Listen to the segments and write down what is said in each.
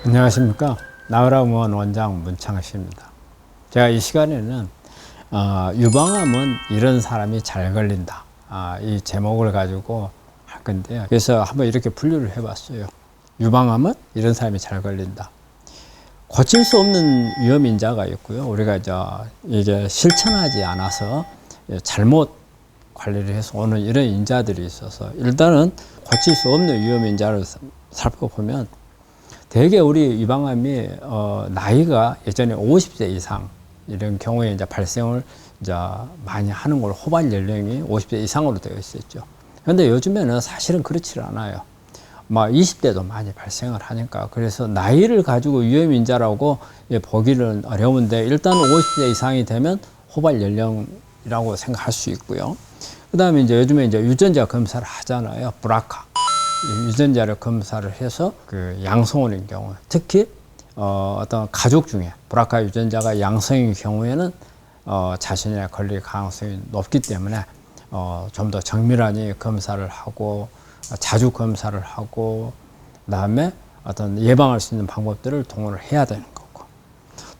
안녕하십니까. 나으라병원 원장 문창식입니다. 제가 이 시간에는 유방암은 이런 사람이 잘 걸린다, 이 제목을 가지고 할 건데요. 그래서 한번 이렇게 분류를 해봤어요. 유방암은 이런 사람이 잘 걸린다. 고칠 수 없는 위험인자가 있고요. 우리가 이게 실천하지 않아서 잘못 관리를 해서 오는 이런 인자들이 있어서, 일단은 고칠 수 없는 위험인자를 살펴보면 대개 우리 유방암이 나이가 예전에 50세 이상 이런 경우에 이제 발생을 많이 하는 걸 호발 연령이 50세 이상으로 되어 있었죠. 그런데 요즘에는 사실은 그렇지 않아요. 20대도 많이 발생을 하니까, 그래서 나이를 가지고 위험인자라고 보기는 어려운데, 일단 50세 이상이 되면 호발 연령이라고 생각할 수 있고요. 그 다음에 요즘에 유전자 검사를 하잖아요. 브라카. 유전자를 검사를 해서 그 양성원인 경우, 특히 어떤 가족 중에 브라카 유전자가 양성인 경우에는 자신에 걸릴 가능성이 높기 때문에 좀 더 정밀하게 검사를 하고 자주 검사를 하고, 그다음에 어떤 예방할 수 있는 방법들을 동원을 해야 되는 거고,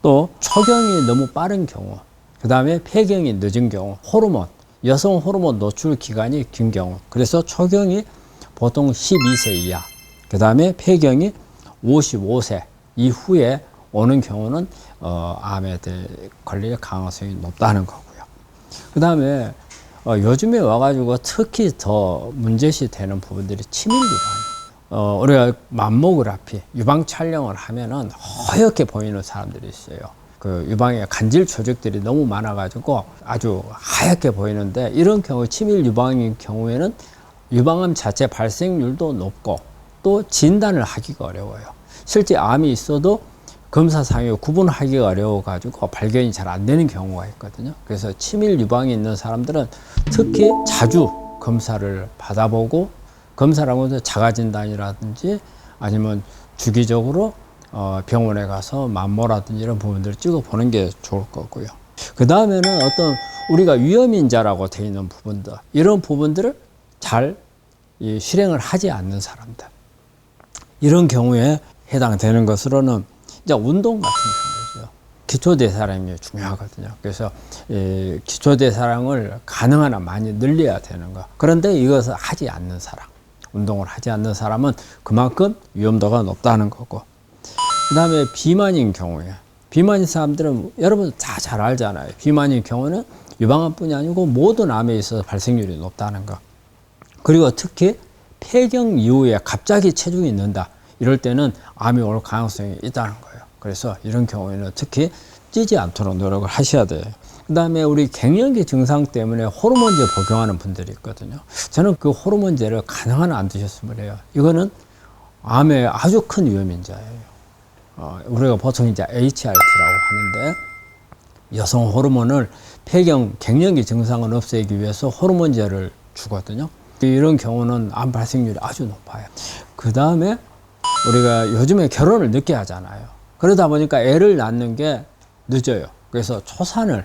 또 초경이 너무 빠른 경우, 그다음에 폐경이 늦은 경우, 호르몬, 여성 호르몬 노출 기간이 긴 경우, 그래서 초경이 보통 12세 이하, 그 다음에 폐경이 55세 이후에 오는 경우는 암에 걸릴 가능성이 높다는 거고요. 그 다음에 요즘에 와가지고 특히 더 문제시 되는 부분들이 치밀 유방이에요. 우리가 맘모그래피 유방 촬영을 하면은 허옇게 보이는 사람들이 있어요. 그 유방에 간질 조직들이 너무 많아가지고 아주 하얗게 보이는데, 이런 경우 치밀 유방인 경우에는 유방암 자체 발생률도 높고 또 진단을 하기가 어려워요. 실제 암이 있어도 검사상에 구분하기가 어려워가지고 발견이 잘 안 되는 경우가 있거든요. 그래서 치밀 유방이 있는 사람들은 특히 자주 검사를 받아보고, 검사라고 해서 자가진단이라든지 아니면 주기적으로 병원에 가서 맘모라든지 이런 부분들을 찍어보는 게 좋을 거고요. 그 다음에는 어떤 우리가 위험인자라고 되어 있는 부분들, 이런 부분들을 잘 실행을 하지 않는 사람들, 이런 경우에 해당되는 것으로는 운동 같은 경우죠. 기초대사량이 중요하거든요. 그래서 기초대사량을 가능한 한 많이 늘려야 되는 거. 그런데 이것을 하지 않는 사람, 운동을 하지 않는 사람은 그만큼 위험도가 높다는 거고, 그 다음에 비만인 경우에, 비만인 사람들은 여러분 다 잘 알잖아요. 비만인 경우는 유방암뿐이 아니고 모든 암에 있어서 발생률이 높다는 거. 그리고 특히 폐경 이후에 갑자기 체중이 는다, 이럴 때는 암이 올 가능성이 있다는 거예요. 그래서 이런 경우에는 특히 찌지 않도록 노력을 하셔야 돼요. 그 다음에 우리 갱년기 증상 때문에 호르몬제 복용하는 분들이 있거든요. 저는 그 호르몬제를 가능한 한 안 드셨으면 해요. 이거는 암의 아주 큰 위험인자예요. 우리가 보통 HRT라고 하는데, 여성 호르몬을 갱년기 증상을 없애기 위해서 호르몬제를 주거든요. 이런 경우는 암 발생률이 아주 높아요. 그 다음에 우리가 요즘에 결혼을 늦게 하잖아요. 그러다 보니까 애를 낳는 게 늦어요. 그래서 초산을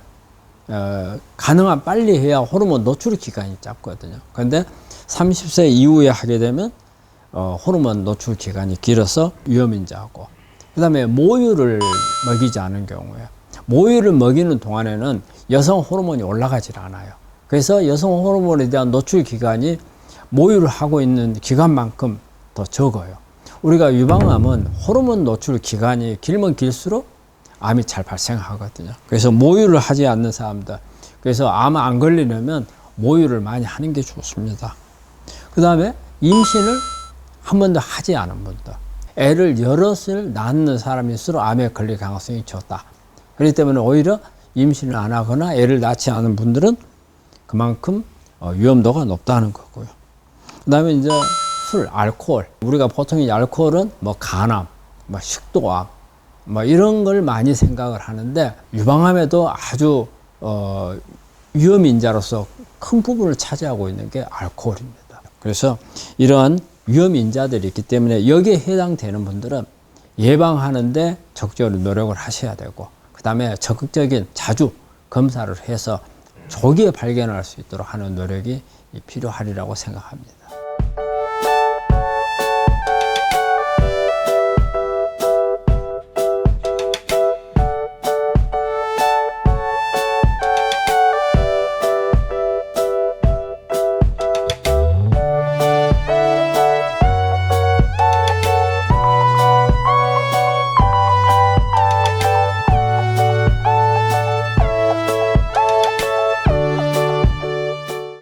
가능한 빨리 해야 호르몬 노출 기간이 짧거든요. 그런데 30세 이후에 하게 되면 호르몬 노출 기간이 길어서 위험인자고, 그 다음에 모유를 먹이지 않은 경우에, 모유를 먹이는 동안에는 여성 호르몬이 올라가질 않아요. 그래서 여성 호르몬에 대한 노출 기간이 모유를 하고 있는 기간만큼 더 적어요. 우리가 유방암은 호르몬 노출 기간이 길면 길수록 암이 잘 발생하거든요. 그래서 모유를 하지 않는 사람들, 그래서 암 안 걸리려면 모유를 많이 하는 게 좋습니다. 그 다음에 임신을 한 번도 하지 않은 분들, 애를 여럿을 낳는 사람일수록 암에 걸릴 가능성이 적다. 그렇기 때문에 오히려 임신을 안 하거나 애를 낳지 않은 분들은 그만큼 위험도가 높다는 거고요. 그 다음에 술, 알코올. 우리가 보통 알코올은 간암, 식도암, 이런 걸 많이 생각을 하는데, 유방암에도 아주 위험인자로서 큰 부분을 차지하고 있는 게 알코올입니다. 그래서 이러한 위험인자들이 있기 때문에 여기에 해당되는 분들은 예방하는데 적극적으로 노력을 하셔야 되고, 그 그다음에 적극적인 자주 검사를 해서 조기에 발견할 수 있도록 하는 노력이 필요하리라고 생각합니다.